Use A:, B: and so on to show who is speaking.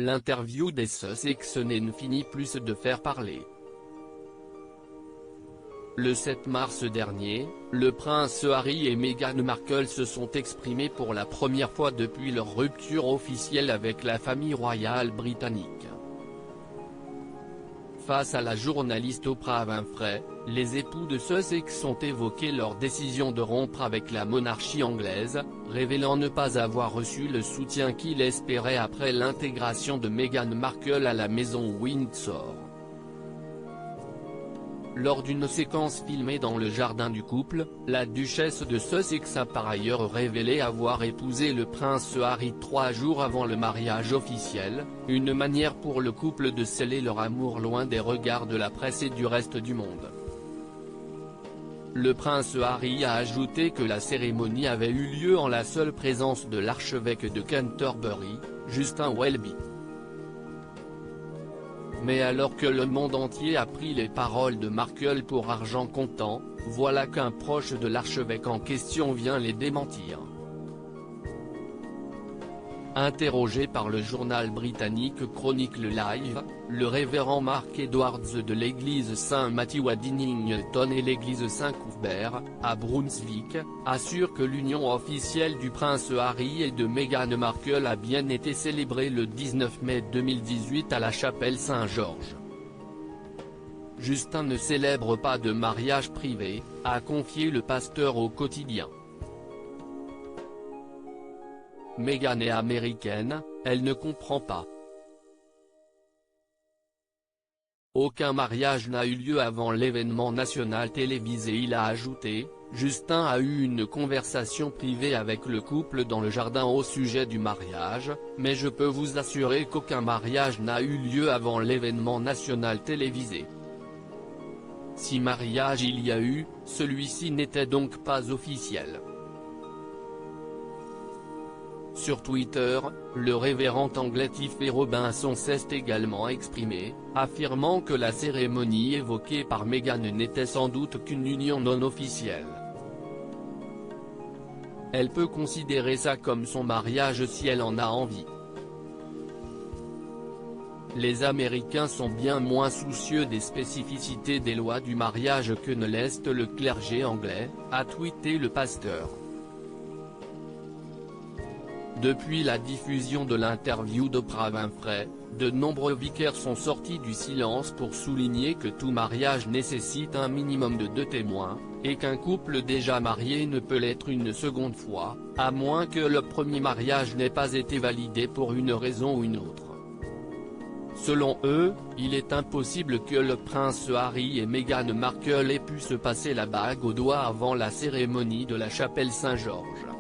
A: L'interview des Sussex ne finit plus de faire parler. Le 7 mars dernier, le prince Harry et Meghan Markle se sont exprimés pour la première fois depuis leur rupture officielle avec la famille royale britannique. Face à la journaliste Oprah Winfrey, les époux de Sussex ont évoqué leur décision de rompre avec la monarchie anglaise, révélant ne pas avoir reçu le soutien qu'ils espéraient après l'intégration de Meghan Markle à la maison Windsor. Lors d'une séquence filmée dans le jardin du couple, la duchesse de Sussex a par ailleurs révélé avoir épousé le prince Harry 3 jours avant le mariage officiel, une manière pour le couple de sceller leur amour loin des regards de la presse et du reste du monde. Le prince Harry a ajouté que la cérémonie avait eu lieu en la seule présence de l'archevêque de Canterbury, Justin Welby. Mais alors que le monde entier a pris les paroles de Markle pour argent comptant, voilà qu'un proche de l'archevêque en question vient les démentir. Interrogé par le journal britannique Chronicle Live, le révérend Mark Edwards de l'église Saint-Matthew à Dinnington et l'église Saint-Cuthbert, à Brunswick, assure que l'union officielle du prince Harry et de Meghan Markle a bien été célébrée le 19 mai 2018 à la chapelle Saint-Georges. Justin ne célèbre pas de mariage privé, a confié le pasteur au quotidien. Meghan est américaine, elle ne comprend pas. Aucun mariage n'a eu lieu avant l'événement national télévisé. Il a ajouté, Justin a eu une conversation privée avec le couple dans le jardin au sujet du mariage, mais je peux vous assurer qu'aucun mariage n'a eu lieu avant l'événement national télévisé. Si mariage il y a eu, celui-ci n'était donc pas officiel. Sur Twitter, le révérend anglais Tiffany Robinson s'est également exprimé, affirmant que la cérémonie évoquée par Meghan n'était sans doute qu'une union non officielle. Elle peut considérer ça comme son mariage si elle en a envie. Les Américains sont bien moins soucieux des spécificités des lois du mariage que ne l'est le clergé anglais, a tweeté le pasteur. Depuis la diffusion de l'interview d'Oprah Winfrey, de nombreux vicaires sont sortis du silence pour souligner que tout mariage nécessite un minimum de 2 témoins, et qu'un couple déjà marié ne peut l'être une seconde fois, à moins que le premier mariage n'ait pas été validé pour une raison ou une autre. Selon eux, il est impossible que le prince Harry et Meghan Markle aient pu se passer la bague au doigt avant la cérémonie de la chapelle Saint-Georges.